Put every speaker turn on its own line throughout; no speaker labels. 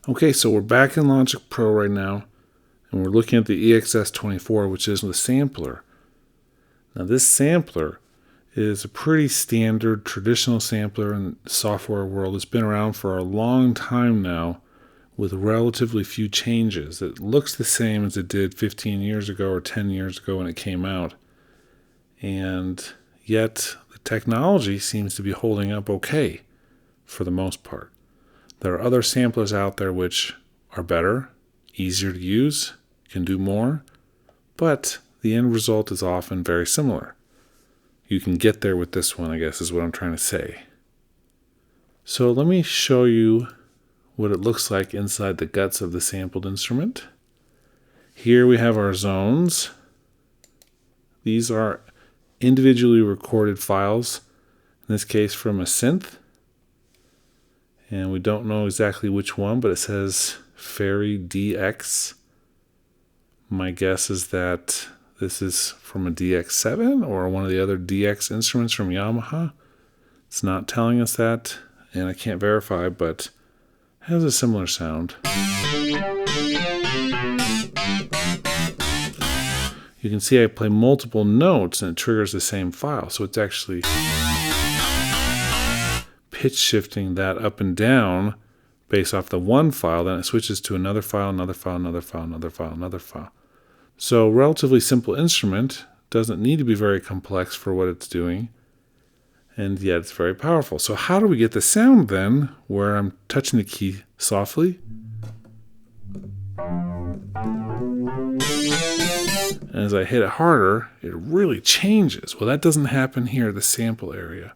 Okay, so we're back in Logic Pro right now, and we're looking at the EXS24, which is the sampler. Now this sampler is a pretty standard traditional sampler in the software world. It's been around for a long time now with relatively few changes. It looks the same as it did 15 years ago or 10 years ago when it came out. And yet the technology seems to be holding up okay for the most part. There are other samplers out there which are better, easier to use, can do more, but the end result is often very similar. You can get there with this one, I guess, is what I'm trying to say. So let me show you what it looks like inside the guts of the sampled instrument. Here we have our zones. These are individually recorded files, in this case from a synth. And we don't know exactly which one, but it says Fairy DX. My guess is that this is from a DX7 or one of the other DX instruments from Yamaha. It's not telling us that, and I can't verify, but it has a similar sound. You can see I play multiple notes and it triggers the same file, so it's actually pitch shifting that up and down based off the one file, then it switches to another file, another file, another file, another file, another file. So relatively simple instrument, doesn't need to be very complex for what it's doing, and yet it's very powerful. So how do we get the sound then where I'm touching the key softly? And as I hit it harder, it really changes. Well, that doesn't happen here at the sample area.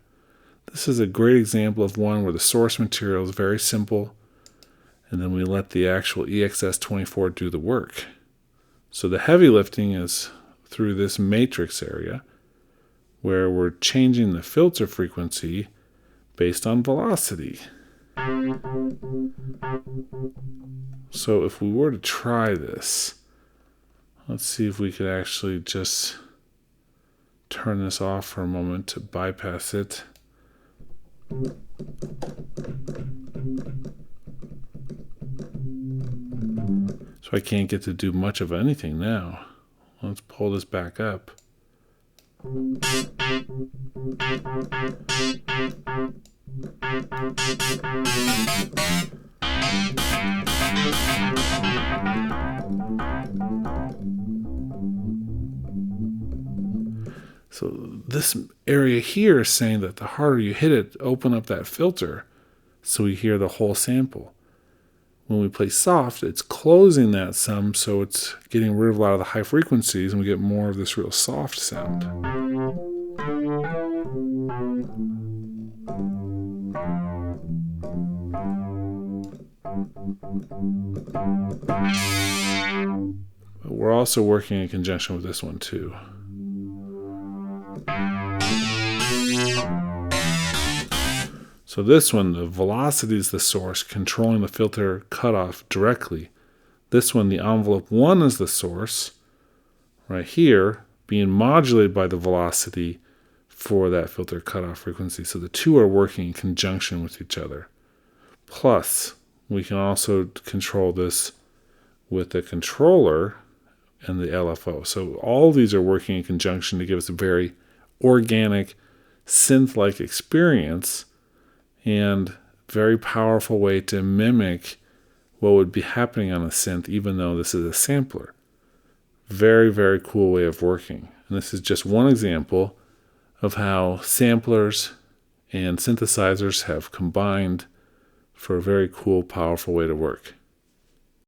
This is a great example of one where the source material is very simple, and then we let the actual EXS24 do the work. So the heavy lifting is through this matrix area, where we're changing the filter frequency based on velocity. So if we were to try this, let's see if we could actually just turn this off for a moment to bypass it. So I can't get to do much of anything now. Let's pull this back up. So this area here is saying that the harder you hit it, open up that filter so we hear the whole sample. When we play soft, it's closing that some, so it's getting rid of a lot of the high frequencies and we get more of this real soft sound. But we're also working in conjunction with this one too. So this one, the velocity is the source, controlling the filter cutoff directly. This one, the envelope 1 is the source, right here, being modulated by the velocity for that filter cutoff frequency. So the two are working in conjunction with each other. Plus, we can also control this with the controller and the LFO. So all these are working in conjunction to give us a very organic, synth-like experience, and very powerful way to mimic what would be happening on a synth, even though this is a sampler. Very, very cool way of working. And this is just one example of how samplers and synthesizers have combined for a very cool, powerful way to work.